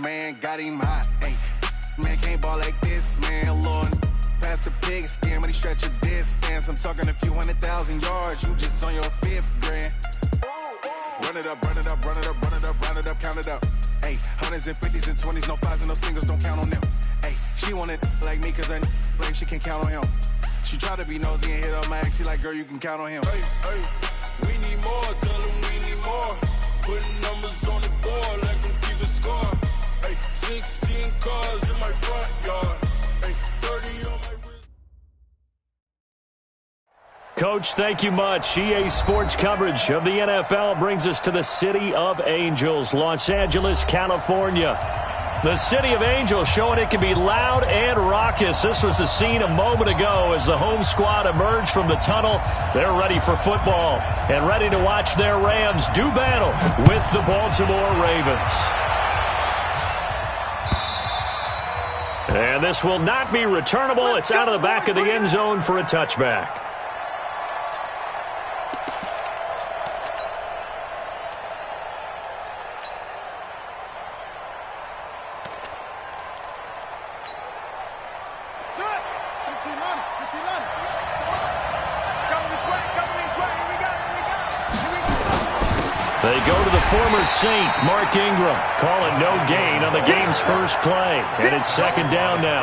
Man, got him hot, ayy. Man, can't ball like this, man, Lord. Past the pig skin when he stretch a distance. I'm talking a few 100,000 yards, you just on your 5th grand. Run it up, run it up, run it up, run it up, run it up, count it up. Ayy, 100s and 50s and 20s, no 5s and no singles, don't count on them. Ayy, she want it like me cause I blame, she can't count on him. She try to be nosy and hit up my ex, she like, girl, you can count on him. Hey, we need more, tell them we need more. Putting numbers on the board, like them keep a score. 16 cars in my front yard. 30 on my wrist. Coach, thank you much. EA Sports coverage of the NFL brings us to the City of Angels, Los Angeles, California. The City of Angels showing it can be loud and raucous. This was the scene a moment ago as the home squad emerged from the tunnel. They're ready for football and ready to watch their Rams do battle with the Baltimore Ravens. And this will not be returnable. It's out of the back of the end zone for a touchback. They go to the former Saint, Mark Ingram, calling no gain on the game's first play. And it's second down now.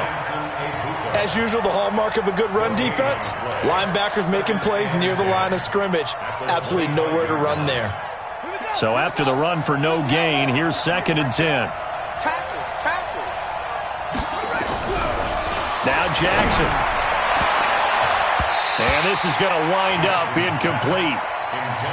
As usual, the hallmark of a good run defense, linebackers making plays near the line of scrimmage. Absolutely nowhere to run there. So after the run for no gain, here's 2nd and 10. Now Jackson. And this is going to wind up incomplete.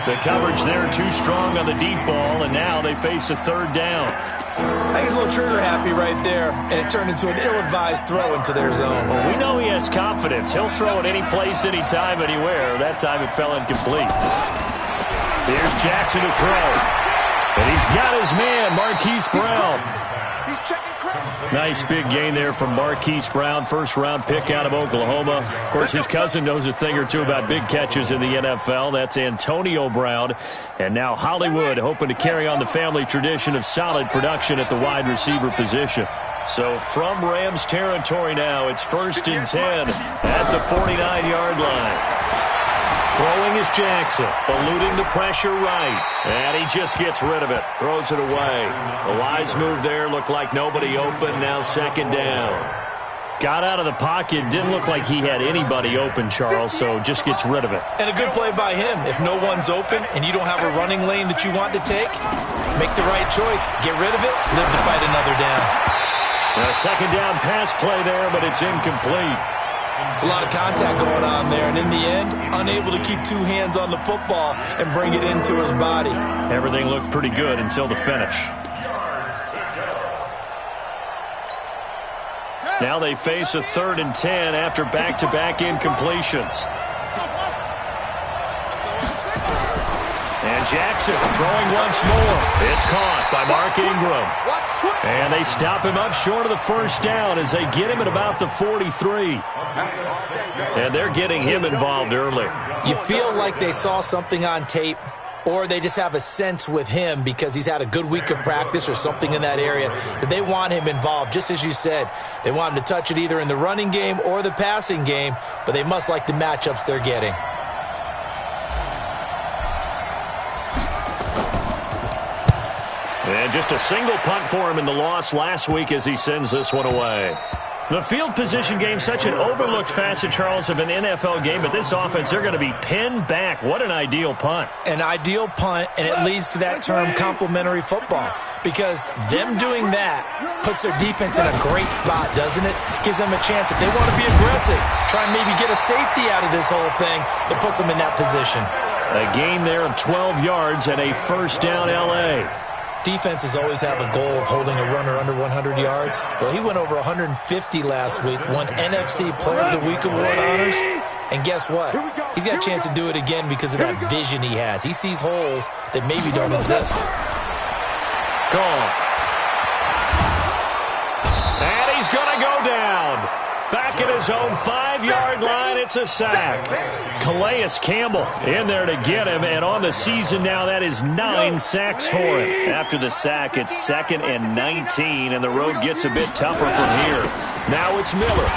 The coverage there too strong on the deep ball, and now they face a 3rd down. I think he's a little trigger happy right there, and it turned into an ill-advised throw into their zone. Well, we know he has confidence. He'll throw it any place, anytime, anywhere. That time it fell incomplete. Here's Jackson to throw. And he's got his man, Marquise Brown. He's checking credit. Nice big gain there from Marquise Brown, first-round pick out of Oklahoma. Of course, his cousin knows a thing or two about big catches in the NFL. That's Antonio Brown. And now Hollywood hoping to carry on the family tradition of solid production at the wide receiver position. So from Rams territory now, it's 1st and 10 at the 49-yard line. Throwing is Jackson, eluding the pressure right. And he just gets rid of it, throws it away. A wise move there, looked like nobody open, now 2nd down. Got out of the pocket, didn't look like he had anybody open, Charles, so just gets rid of it. And a good play by him. If no one's open and you don't have a running lane that you want to take, make the right choice, get rid of it, live to fight another down. A 2nd down pass play there, but it's incomplete. It's a lot of contact going on there, and in the end, unable to keep 2 hands on the football and bring it into his body. Everything looked pretty good until the finish. Now they face a 3rd and 10 after back-to-back incompletions. And Jackson throwing once more. It's caught by Mark Ingram. And they stop him up short of the 1st down as they get him at about the 43. And they're getting him involved early. You feel like they saw something on tape, or they just have a sense with him because he's had a good week of practice or something in that area that they want him involved. Just as you said, they want him to touch it either in the running game or the passing game, but they must like the matchups they're getting. And just a single punt for him in the loss last week as he sends this one away. The field position game, such an overlooked facet, Charles, of an NFL game, but this offense, they're going to be pinned back. What an ideal punt. An ideal punt, and it leads to that term complementary football, because them doing that puts their defense in a great spot, doesn't it? Gives them a chance. If they want to be aggressive, try and maybe get a safety out of this whole thing, it puts them in that position. A gain there of 12 yards and a 1st down L.A. Defenses always have a goal of holding a runner under 100 yards. Well, he went over 150 last week, won NFC Player of the Week award honors. And guess what? He's got a chance to do it again because of that vision he has. He sees holes that maybe don't exist. Gone. And he's going to go down. Back back at his own 5-yard line. It's a sack. Calais Campbell in there to get him, and on the season now, that is 9 sacks for him. After the sack, it's 2nd and 19, and the road gets a bit tougher from here. Now it's Miller.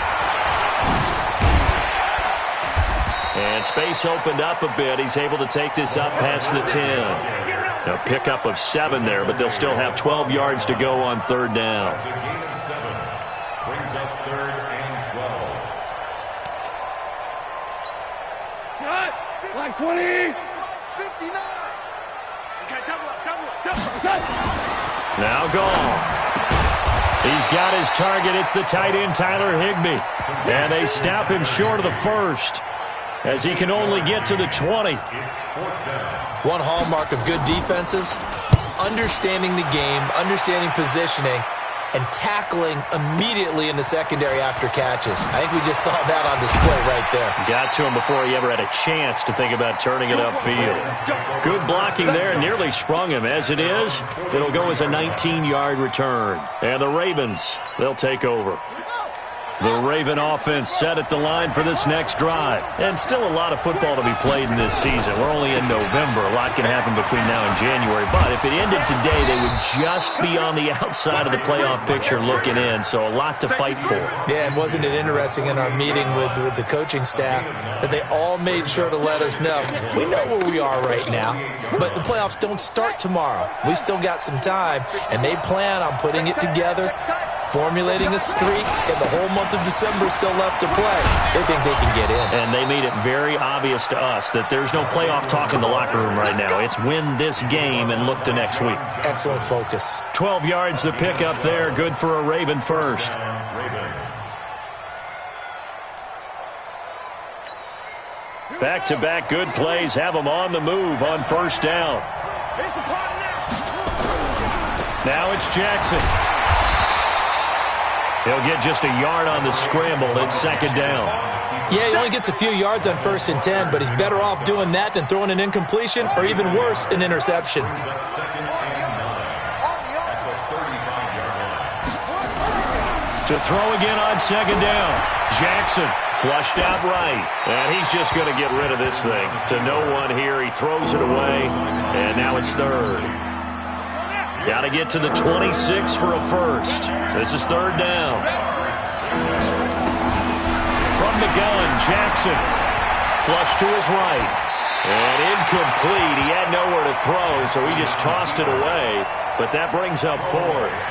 And space opened up a bit. He's able to take this up past the 10. A pickup of 7 there, but they'll still have 12 yards to go on 3rd down. Brings up 3rd and 12. Like 20. 59. Now Goff. He's got his target. It's the tight end, Tyler Higbee. And they stop him short of the 1st as he can only get to the 20. One hallmark of good defenses is understanding the game, understanding positioning, and tackling immediately in the secondary after catches. I think we just saw that on display right there. Got to him before he ever had a chance to think about turning it upfield. Good blocking there, nearly sprung him. As it is, it'll go as a 19-yard return. And the Ravens, they'll take over. The Raven offense set at the line for this next drive. And still a lot of football to be played in this season. We're only in November. A lot can happen between now and January. But if it ended today, they would just be on the outside of the playoff picture looking in. So a lot to fight for. Yeah, and wasn't it interesting in our meeting with the coaching staff that they all made sure to let us know, we know where we are right now, but the playoffs don't start tomorrow. We still got some time, and they plan on putting it together, formulating a streak, and the whole month of December is still left to play. They think they can get in. And they made it very obvious to us that there's no playoff talk in the locker room right now. It's win this game and look to next week. Excellent focus. 12 yards to pick up there. Good for a Raven first. Back-to-back good plays have them on the move on 1st down. Now it's Jackson. He'll get just a yard on the scramble. It's 2nd down. Yeah, he only gets a few yards on 1st and 10, but he's better off doing that than throwing an incompletion or even worse, an interception. To throw again on 2nd down. Jackson flushed out right. And he's just going to get rid of this thing. To no one here. He throws it away. And now it's 3rd. Got to get to the 26 for a first. This is 3rd down. From the gun, Jackson. Flush to his right. And incomplete. He had nowhere to throw, so he just tossed it away. But that brings up 4th.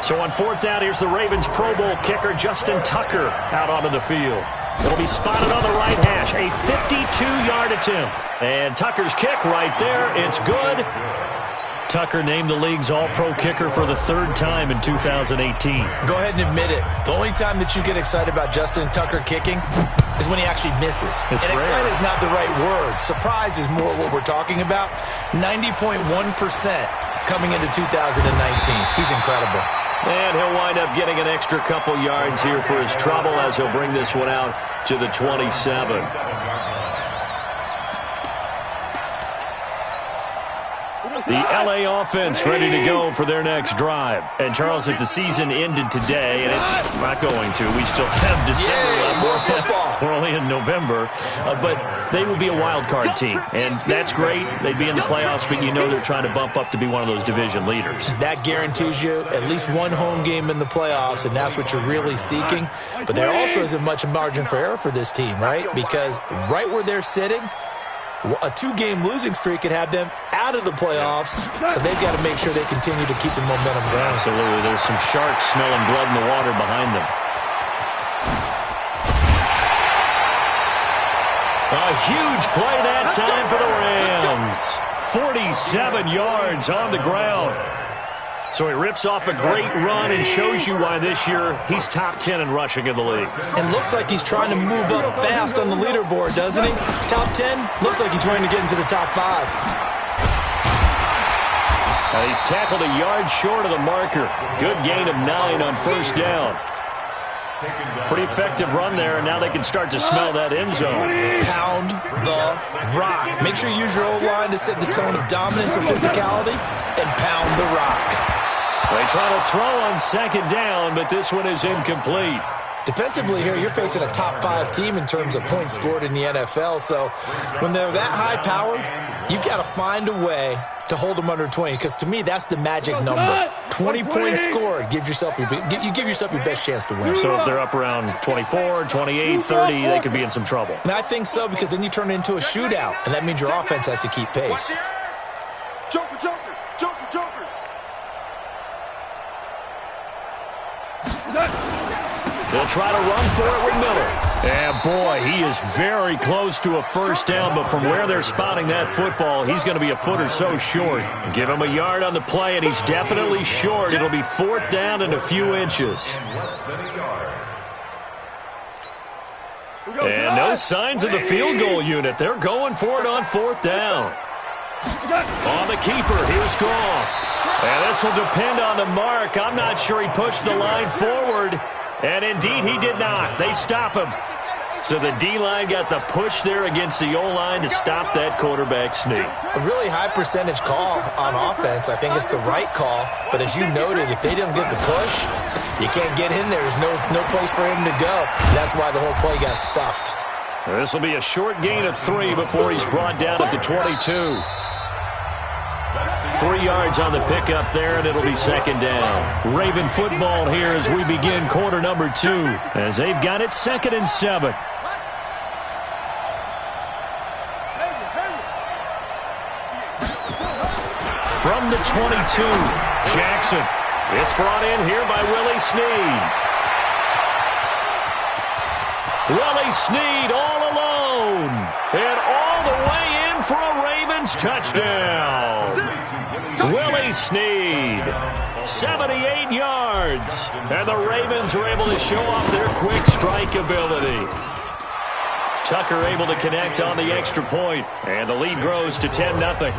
So on 4th down, here's the Ravens Pro Bowl kicker, Justin Tucker, out onto the field. It'll be spotted on the right hash. A 52-yard attempt. And Tucker's kick right there. It's good. Tucker named the league's all-pro kicker for the 3rd time in 2018. Go ahead and admit it. The only time that you get excited about Justin Tucker kicking is when he actually misses. It's and rare. excited is not the right word. Surprise is more what we're talking about. 90.1% coming into 2019. He's incredible. And he'll wind up getting an extra couple yards here for his trouble as he'll bring this one out to the 27. The L.A. offense ready to go for their next drive. And, Charles, if the season ended today, and it's not going to, we still have December left. We're only in November. But they will be a wild card team. And that's great. They'd be in the playoffs, but you know they're trying to bump up to be one of those division leaders. That guarantees you at least one home game in the playoffs, and that's what you're really seeking. But there also isn't much margin for error for this team, right? Because right where they're sitting, a 2-game losing streak could have them out of the playoffs, so they've got to make sure they continue to keep the momentum going. Absolutely. There's some sharks smelling blood in the water behind them. A huge play that time for the Rams. 47 yards on the ground. So he rips off a great run and shows you why this year he's top 10 in rushing in the league. And looks like he's trying to move up fast on the leaderboard, doesn't he? Top 10, looks like he's trying to get into the top 5. He's tackled a yard short of the marker. Good gain of 9 on 1st down. Pretty effective run there, and now they can start to smell that end zone. Pound the rock. Make sure you use your O-line to set the tone of dominance and physicality, and pound the rock. They try to throw on 2nd down, but this one is incomplete. Defensively here, you're facing a top 5 team in terms of points scored in the NFL. So when they're that high-powered, you've got to find a way to hold them under 20, because to me, that's the magic number. 20 points scored, you give yourself your best chance to win. So if they're up around 24, 28, 30, they could be in some trouble. And I think so, because then you turn it into a shootout, and that means your offense has to keep pace. Joker, Joker, Joker, Joker. They'll try to run for it with Miller. And, boy, he is very close to a first down, but from where they're spotting that football, he's going to be a foot or so short. Give him a yard on the play, and he's definitely short. It'll be 4th down and a few inches. And no signs of the field goal unit. They're going for it on 4th down. On the keeper, here's Goff. And this will depend on the mark. I'm not sure he pushed the line forward. And indeed, he did not. They stop him. So the D-line got the push there against the O-line to stop that quarterback sneak. A really high percentage call on offense. I think it's the right call. But as you noted, if they didn't get the push, you can't get in there. There's no place for him to go. That's why the whole play got stuffed. This will be a short gain of 3 before he's brought down at the 22. 3 yards on the pickup there, and it'll be 2nd down. Raven football here as we begin quarter number 2, as they've got it 2nd and 7. From the 22, Jackson. It's brought in here by Willie Snead. Willie Snead all alone, and all the way in for a Ravens touchdown. Willie Snead, 78 yards, and the Ravens are able to show off their quick strike ability. Tucker able to connect on the extra point, and the lead grows to 10-0.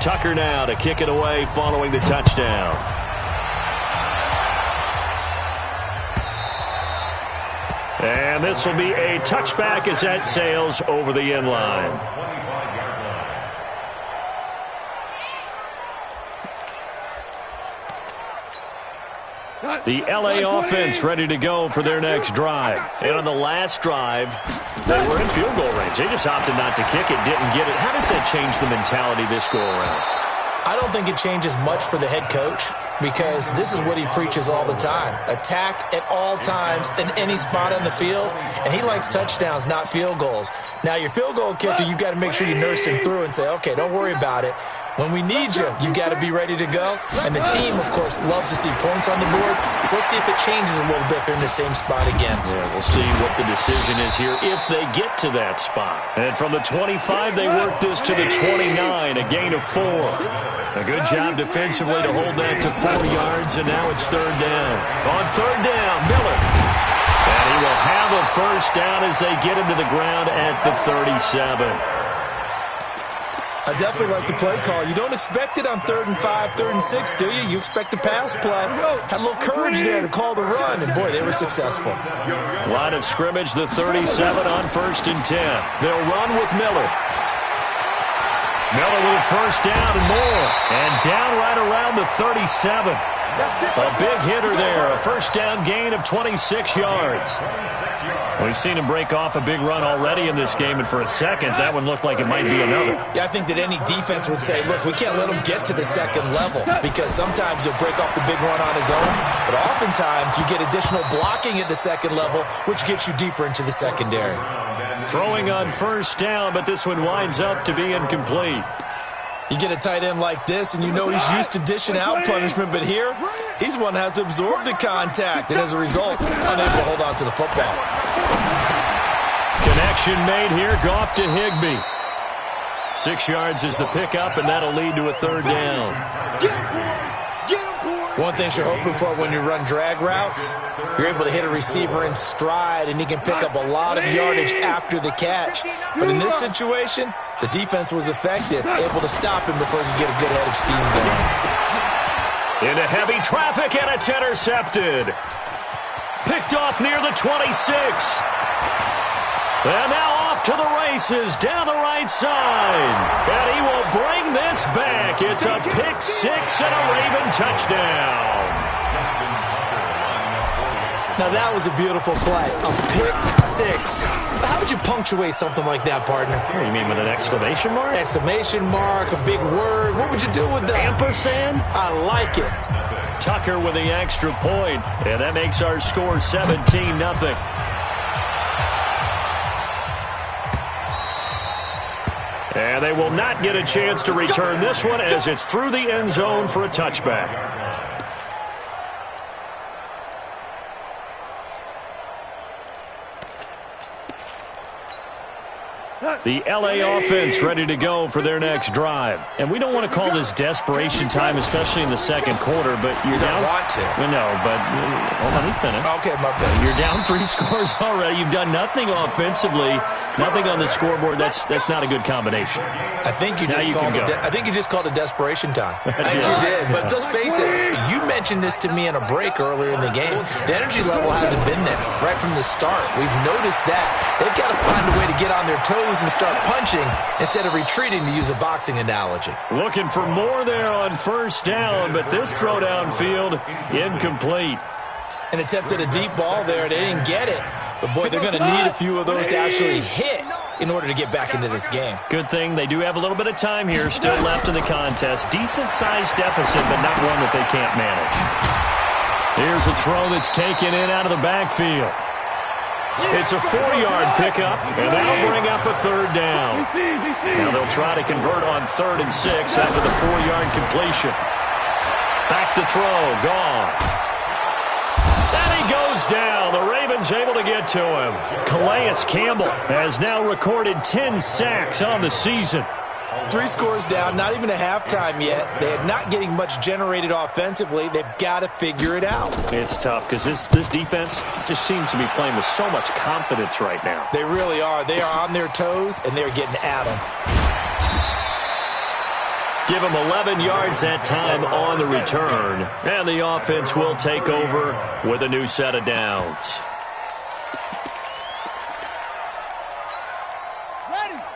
Tucker now to kick it away following the touchdown. And this will be a touchback as that sails over the end line. The LA offense ready to go for their next drive. And on the last drive, they were in field goal range. They just opted not to kick it, didn't get it. How does that change the mentality this go around? I don't think it changes much for the head coach, because this is what he preaches all the time. Attack at all times in any spot on the field, and he likes touchdowns, not field goals. Now, your field goal kicker, you got to make sure you nurse him through and say, okay, don't worry about it. When we need you, you got to be ready to go. And the team, of course, loves to see points on the board. So let's see if it changes a little bit if they're in the same spot again. Yeah, we'll see what the decision is here if they get to that spot. And from the 25, they work this to the 29, a gain of 4. A good job defensively to hold that to 4 yards, and now it's 3rd down. On 3rd down, Miller. And he will have a first down as they get him to the ground at the 37. I definitely like the play call. You don't expect it on 3rd and 5, 3rd and 6, do you? You expect a pass play. Had a little courage there to call the run, and, boy, they were successful. Line of scrimmage, the 37 on 1st and 10. They'll run with Miller. Miller with a first down and more. And down right around the 37. A big hitter there. A first down gain of 26 yards. We've seen him break off a big run already in this game, and for a second, that one looked like it might be another. Yeah, I think that any defense would say, look, we can't let him get to the second level, because sometimes he'll break off the big run on his own, but oftentimes you get additional blocking at the second level, which gets you deeper into the secondary. Throwing on first down, but this one winds up to be incomplete. You get a tight end like this, and you know he's used to dishing out punishment, but here, he's one that has to absorb the contact, and as a result, unable to hold on to the football. Connection made here, Goff to Higbee. 6 yards is the pickup, and that'll lead to a 3rd down. One thing you're hoping for when you run drag routes, you're able to hit a receiver in stride, and he can pick up a lot of yardage after the catch. But in this situation, the defense was effective, able to stop him before he could get a good head of steam going. Into heavy traffic, and it's intercepted. Picked off near the 26. And now off to the races down the right side. And he will bring this back. It's a pick six and a Raven touchdown. Now, that was a beautiful play. A pick six. How would you punctuate something like that, partner? You mean with an exclamation mark? Exclamation mark, a big word. What would you do with that? Ampersand? I like it. Tucker with the extra point. And that makes our score 17-0. And they will not get a chance to return this one as it's through the end zone for a touchback. The L.A. offense ready to go for their next drive. And we don't want to call this desperation time, especially in the second quarter, but you're down. Want to. No, but hold on, let me finish. Okay, my bad. You're down 3 scores already. You've done nothing offensively, nothing on the scoreboard. That's not a good combination. I think you just called it desperation time. I think you did. But let's face it, you mentioned this to me in a break earlier in the game. The energy level hasn't been there right from the start. We've noticed that. They've got to find a way to get on their toes and start punching instead of retreating, to use a boxing analogy. Looking for more there on first down, but this throw downfield incomplete. An attempt at a deep ball there. They didn't get it. But, boy, they're going to need a few of those to actually hit in order to get back into this game. Good thing they do have a little bit of time here still left in the contest. Decent-sized deficit, but not one that they can't manage. Here's a throw that's taken in out of the backfield. It's a 4-yard pickup, and that'll bring up a third down. Now they'll try to convert on 3rd and 6 after the 4-yard completion. Back to throw, Goff. And he goes down. The Ravens able to get to him. Calais Campbell has now recorded 10 sacks on the season. 3 scores down, not even a halftime yet. They're not getting much generated offensively. They've got to figure it out. It's tough because this defense just seems to be playing with so much confidence right now. They really are. They are on their toes, and they're getting at them. Give them 11 yards that time on the return. And the offense will take over with a new set of downs.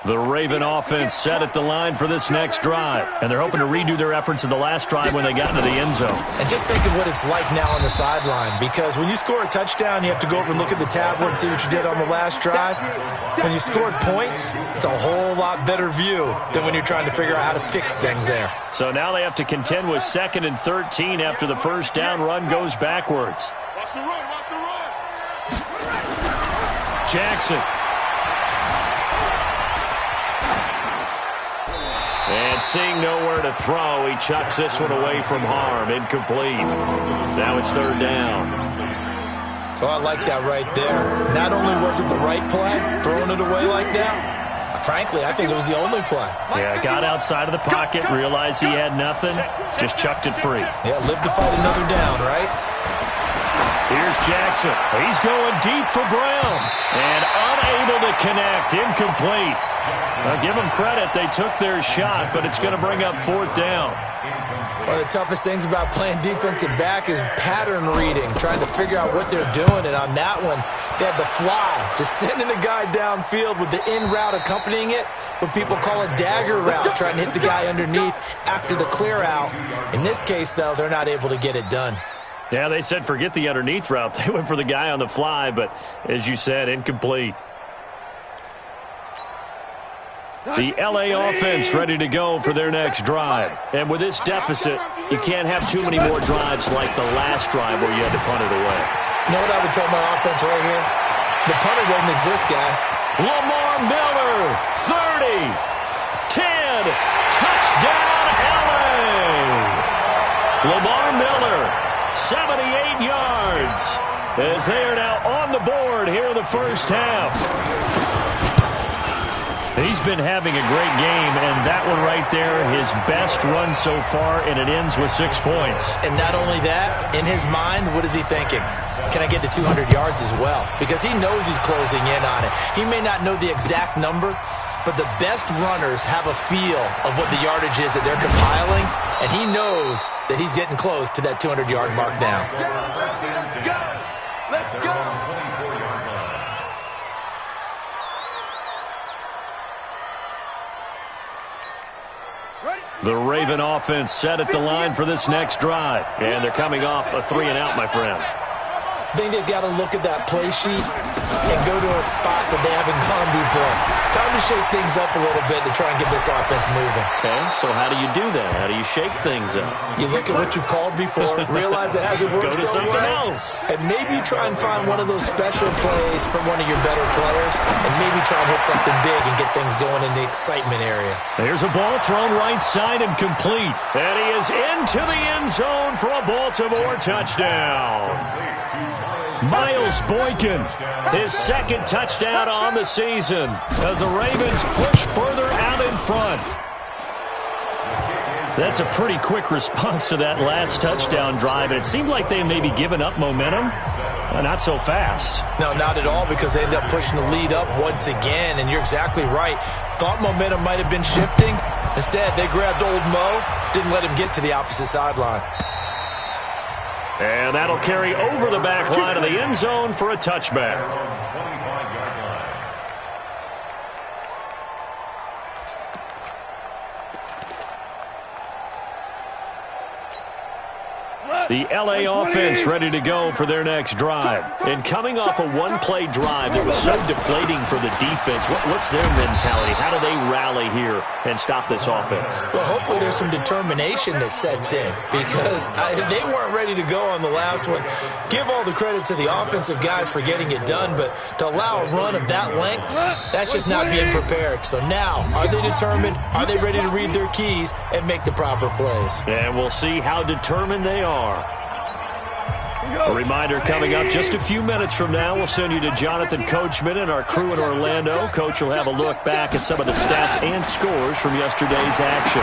The Raven offense set at the line for this next drive. And they're hoping to redo their efforts in the last drive when they got into the end zone. And just think of what it's like now on the sideline. Because when you score a touchdown, you have to go over and look at the tablet and see what you did on the last drive. When you scored points, it's a whole lot better view than when you're trying to figure out how to fix things there. So now they have to contend with 2nd and 13 after the first down run goes backwards. Watch the run, watch the run. Jackson. And seeing nowhere to throw, he chucks this one away from harm. Incomplete. Now it's 3rd down. Oh, I like that right there. Not only was it the right play, throwing it away like that, frankly, I think it was the only play. Yeah, got outside of the pocket, realized he had nothing, just chucked it free. Yeah, live to fight another down, right? Here's Jackson. He's going deep for Brown. And unable to connect. Incomplete. Now, give them credit. They took their shot, but it's going to bring up 4th down. One of the toughest things about playing defensive back is pattern reading, trying to figure out what they're doing. And on that one, they had the fly, just sending the guy downfield with the in route accompanying it, what people call a dagger route, trying to hit the guy underneath after the clear out. In this case, though, they're not able to get it done. Yeah, they said forget the underneath route. They went for the guy on the fly, but as you said, incomplete. The L.A. offense ready to go for their next drive. And with this deficit, you can't have too many more drives like the last drive where you had to punt it away. You know what I would tell my offense right here? The punter doesn't exist, guys. Lamar Miller, 30, 10, touchdown L.A. Lamar Miller, 78 yards, as they are now on the board here in the first half. He's been having a great game, and that one right there, his best run so far, and it ends with 6 points. And not only that, in his mind, what is he thinking? Can I get to 200 yards as well? Because he knows he's closing in on it. He may not know the exact number, but the best runners have a feel of what the yardage is that they're compiling, and he knows that he's getting close to that 200-yard mark now. Let's go! Let's go! The Raven offense set at the line for this next drive. And they're coming off a 3-and-out, my friend. I think they've got to look at that play sheet and go to a spot that they haven't gone before. Time to shake things up a little bit to try and get this offense moving. Okay, so how do you do that? How do you shake things up? You look at what you've called before, realize it hasn't worked Go to so something well, else. and maybe try and find one of those special plays from one of your better players, and maybe try and hit something big and get things going in the excitement area. There's a ball thrown right side and complete. And he is into the end zone for a Baltimore touchdown. Miles Boykin, his second touchdown on the season as the Ravens push further out in front. That's a pretty quick response to that last touchdown drive, and it seemed like they maybe given up momentum. Not so fast. No, not at all, because they ended up pushing the lead up once again, and you're exactly right. Thought momentum might have been shifting. Instead, they grabbed old Mo, didn't let him get to the opposite sideline. And that'll carry over the back line of the end zone for a touchback. The LA offense ready to go for their next drive. And coming off a one-play drive that was so deflating for the defense, what's their mentality? How do they rally here and stop this offense? Well, hopefully there's some determination that sets in, because they weren't ready to go on the last one. Give all the credit to the offensive guys for getting it done, but to allow a run of that length, that's just not being prepared. So now, are they determined? Are they ready to read their keys and make the proper plays? And we'll see how determined they are. A reminder coming up just a few minutes from now, we'll send you to Jonathan Coachman and our crew in Orlando. Coach will have a look back at some of the stats and scores from yesterday's action.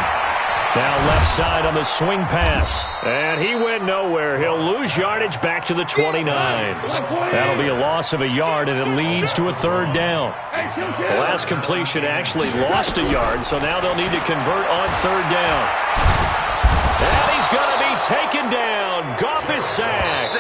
Now left side on the swing pass. And he went nowhere. He'll lose yardage back to the 29. That'll be a loss of a yard, and it leads to a third down. The last completion actually lost a yard, so now they'll need to convert on third down. And he's going to be taken down. Goff is sacked.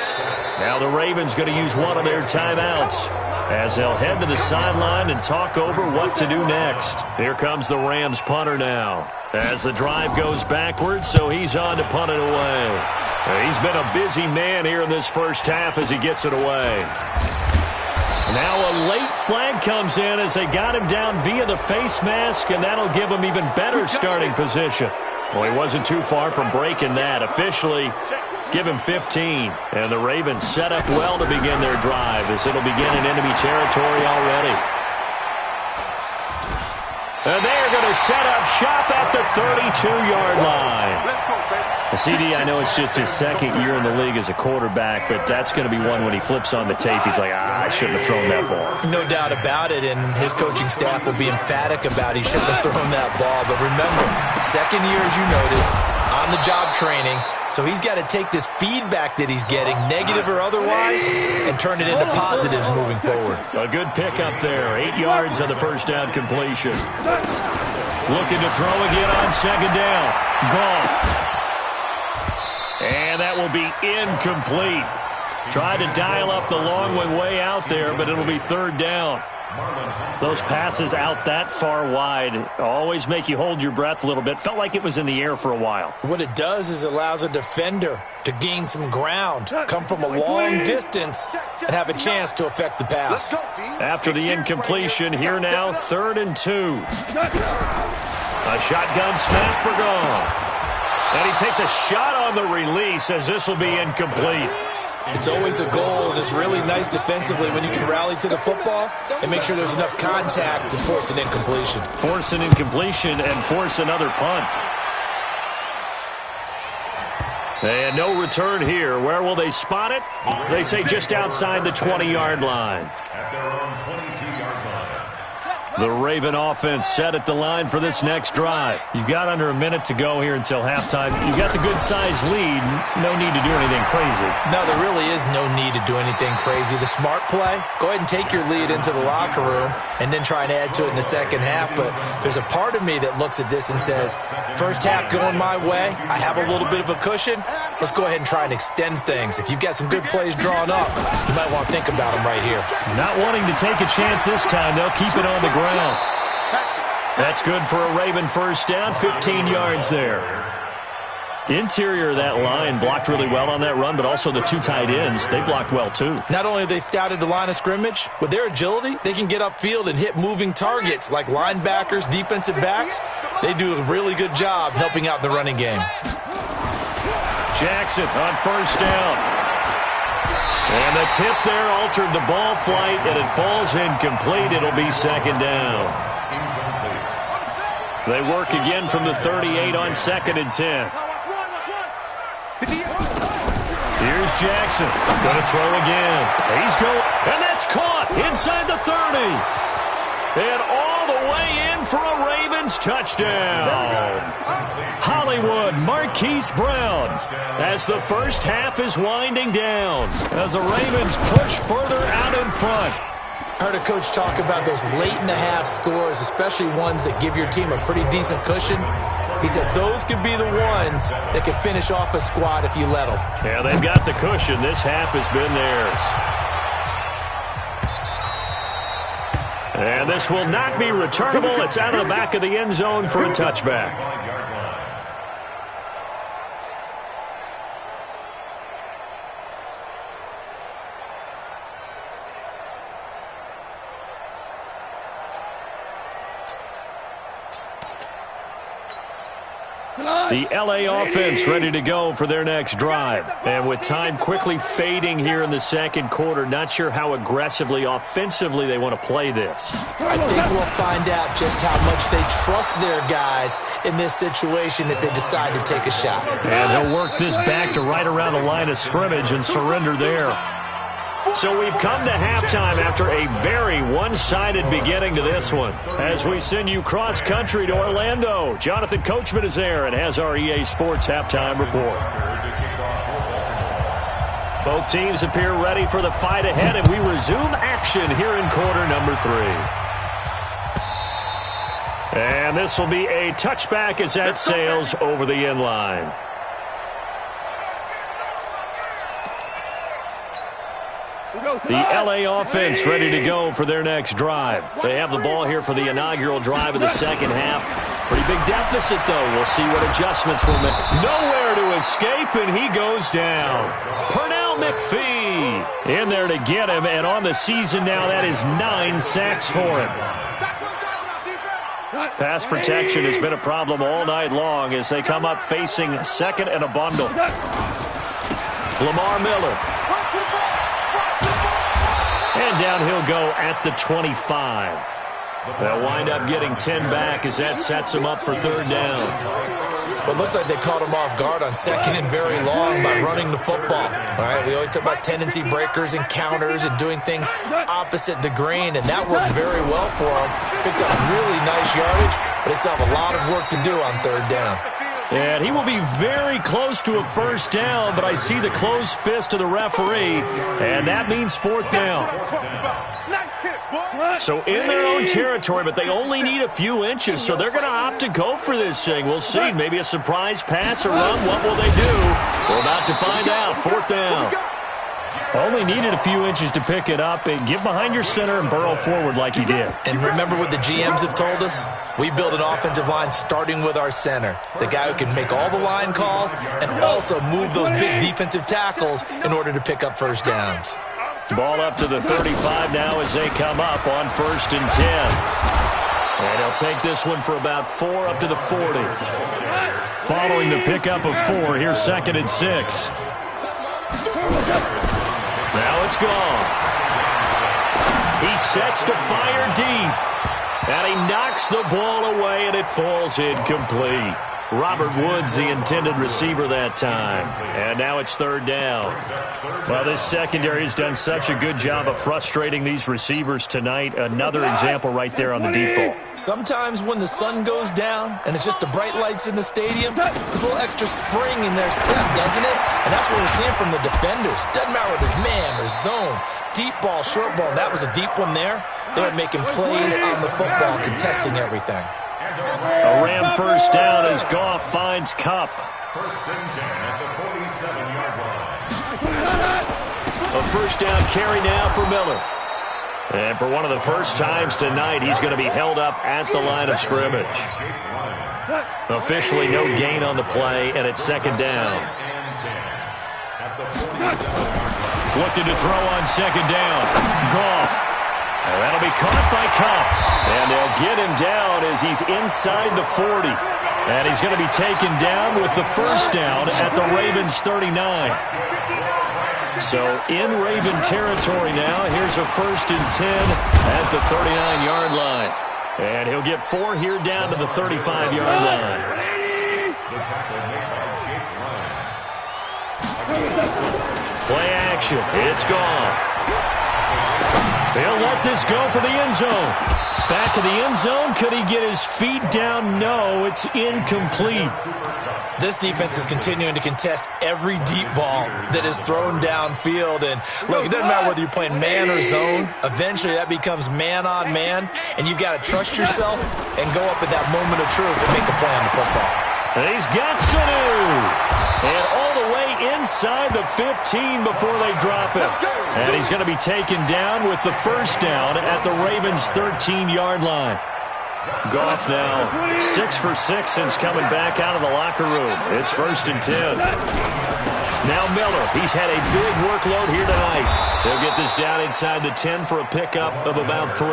Now the Ravens going to use one of their timeouts as they'll head to the sideline and talk over what to do next. Here comes the Rams punter now as the drive goes backwards, so he's on to punt it away. He's been a busy man here in this first half as he gets it away. Now a late flag comes in as they got him down via the face mask, and that'll give him even better starting position. Well, he wasn't too far from breaking that. Officially, give him 15. And the Ravens set up well to begin their drive as it'll begin in enemy territory already. And they're going to set up shop at the 32-yard line. CD, I know it's just his second year in the league as a quarterback, but that's going to be one when he flips on the tape. He's like, I shouldn't have thrown that ball. No doubt about it, and his coaching staff will be emphatic about he shouldn't have thrown that ball. But remember, second year, as you noted, on-the-job training, so he's got to take this feedback that he's getting, negative or otherwise, and turn it into positives moving forward. A good pickup there, 8 yards on the first down completion. Looking to throw again on second down. Goff. And that will be incomplete. Tried to dial up the long one way out there, but it'll be third down. Those passes out that far wide always make you hold your breath a little bit. Felt like it was in the air for a while. What it does is allows a defender to gain some ground, come from a long distance, and have a chance to affect the pass. After the incompletion, here now, 3rd and 2. A shotgun snap for Goff. And he takes a shot on the release as this will be incomplete. It's always a goal, and it's really nice defensively when you can rally to the football and make sure there's enough contact to force an incompletion. Force an incompletion and force another punt. And no return here. Where will they spot it? They say just outside the 20-yard line. At their own 22-yard line. The Raven offense set at the line for this next drive. You've got under a minute to go here until halftime. You've got the good-sized lead. No need to do anything crazy. No, there really is no need to do anything crazy. The smart play, go ahead and take your lead into the locker room and then try and add to it in the second half. But there's a part of me that looks at this and says, first half going my way, I have a little bit of a cushion. Let's go ahead and try and extend things. If you've got some good plays drawn up, you might want to think about them right here. Not wanting to take a chance this time. They'll keep it on the ground. That's good for a Raven first down, 15 yards there. Interior of that line blocked really well on that run, but also the two tight ends, they blocked well too. Not only have they scouted the line of scrimmage, with their agility, they can get upfield and hit moving targets like linebackers, defensive backs. They do a really good job helping out in the running game. Jackson on first down. And the tip there altered the ball flight, and it falls incomplete. It'll be second down. They work again from the 38 on 2nd and 10. Here's Jackson. Going to throw again. He's going, and that's caught inside the 30. And all the way in for a Ravens touchdown. Hollywood Marquise Brown as the first half is winding down as the Ravens push further out in front. I heard a coach talk about those late-in-the-half scores, especially ones that give your team a pretty decent cushion. He said those could be the ones that can finish off a squad if you let them. Yeah, they've got the cushion. This half has been theirs. And this will not be returnable. It's out of the back of the end zone for a touchback. The LA offense ready to go for their next drive. And with time quickly fading here in the second quarter, not sure how aggressively, offensively they want to play this. I think we'll find out just how much they trust their guys in this situation if they decide to take a shot. And he'll work this back to right around the line of scrimmage and surrender there. So we've come to halftime after a very one-sided beginning to this one. As we send you cross-country to Orlando, Jonathan Coachman is there and has our EA Sports halftime report. Both teams appear ready for the fight ahead, and we resume action here in quarter number 3. And this will be a touchback as that sails over the end line. The LA offense ready to go for their next drive. They have the ball here for the inaugural drive of the second half. Pretty big deficit, though. We'll see what adjustments will make. Nowhere to escape, and he goes down. Pernell McPhee in there to get him, and on the season now, that is 9 sacks for him. Pass protection has been a problem all night long as they come up facing second and a bundle. Lamar Miller. And down he'll go at the 25. They'll wind up getting 10 back as that sets him up for third down. Well, it looks like they caught him off guard on second and very long by running the football. All right, we always talk about tendency breakers and counters and doing things opposite the grain, and that worked very well for them. Picked up really nice yardage, but they still have a lot of work to do on third down. And he will be very close to a first down, but I see the closed fist of the referee, and that means fourth down. So in their own territory, but they only need a few inches, so they're going to opt to go for this thing. We'll see. Maybe a surprise pass or run. What will they do? We're about to find out. Fourth down. Only needed a few inches to pick it up and get behind your center and burrow forward like he did. And remember what the GMs have told us? We build an offensive line starting with our center, the guy who can make all the line calls and also move those big defensive tackles in order to pick up first downs. Ball up to the 35 now as they come up on 1st and 10. And he'll take this one for about 4 up to the 40. Following the pickup of 4, here's 2nd and 6. Now it's gone. He sets to fire deep. And he knocks the ball away, and it falls incomplete. Robert Woods, the intended receiver that time. And now it's third down. Well, this secondary has done such a good job of frustrating these receivers tonight. Another example right there on the deep ball. Sometimes when the sun goes down and it's just the bright lights in the stadium, there's a little extra spring in their step, doesn't it? And that's what we're seeing from the defenders. Doesn't matter whether it's man or zone, deep ball, short ball. And that was a deep one there. They were making plays on the football, contesting everything. A Ram first down as Goff finds Kupp. 1st and 10 at the 47-yard line. A first down carry now for Miller. And for one of the first times tonight, he's going to be held up at the line of scrimmage. Officially no gain on the play, and it's second down. Looking to throw on second down. Goff. And that'll be caught by Kupp. And they'll get him down as he's inside the 40. And he's going to be taken down with the first down at the Ravens 39. So in Raven territory now, here's a 1st and 10 at the 39-yard line. And he'll get 4 here down to the 35-yard line. Play action. It's gone. They'll let this go for the end zone. Back of the end zone. Could he get his feet down? No, it's incomplete. This defense is continuing to contest every deep ball that is thrown downfield. And, look, it doesn't matter whether you're playing man or zone. Eventually that becomes man on man, and you've got to trust yourself and go up at that moment of truth and make a play on the football. And he's got Sanu. And all the way inside the 15 before they drop him. And he's going to be taken down with the first down at the Ravens' 13-yard line. Goff now 6 for 6 since coming back out of the locker room. It's 1st and 10. Now Miller. He's had a big workload here tonight. He'll get this down inside the 10 for a pickup of about 3.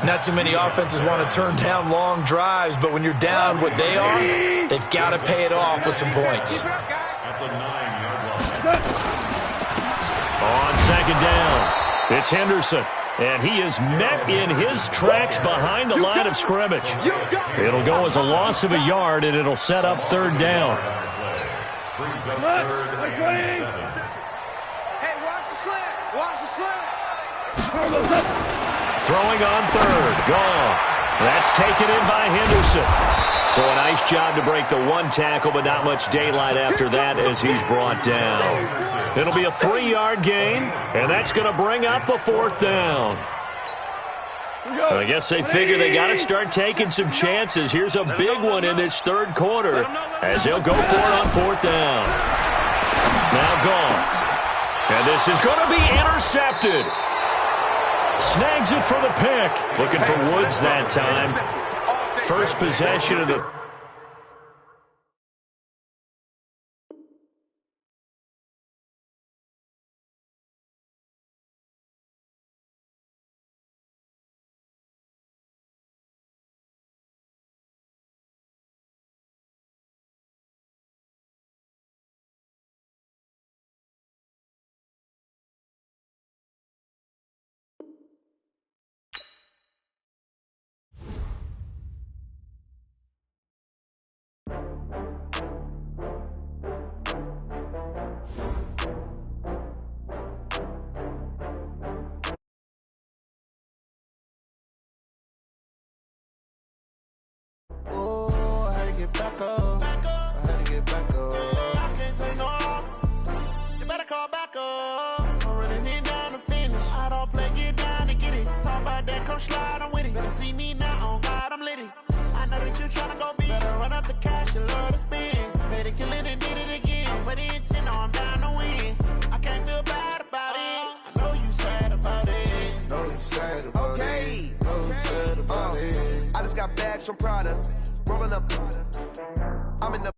Not too many offenses want to turn down long drives, but when you're down what they are, they've got to pay it off with some points. On second down, it's Henderson. And he is met in his tracks behind the line of scrimmage. It'll go as a loss of a yard, and it'll set up 3rd down. Hey, watch the slant. Watch the slant. Throwing on 3rd. Goff. That's taken in by Henderson. So a nice job to break the 1 tackle, but not much daylight after that as he's brought down. It'll be a 3-yard gain, and that's going to bring up a 4th down. I guess they figure they got to start taking some chances. Here's a big one in this 3rd quarter as he'll go for it on 4th down. Now Goff. And this is going to be intercepted. Snags it for the pick. Looking for Woods that time. First possession of the... get back up. I had to get back up. I can't take no off. You better call back up. I'm running it down to finish. I don't play, get down to get it. Talk about that, come slide, I'm with it. Better see me now, on God, I'm litty. I know that you tryna go big. Better run up the cash, you love to spend. Better kill it and did it again. I'm with the intent, no, I'm down to win. I can't feel bad about it. I know you sad about it. Know you sad about it. Know you sad about it. I just got bags from Prada. Rolling up. I'm in the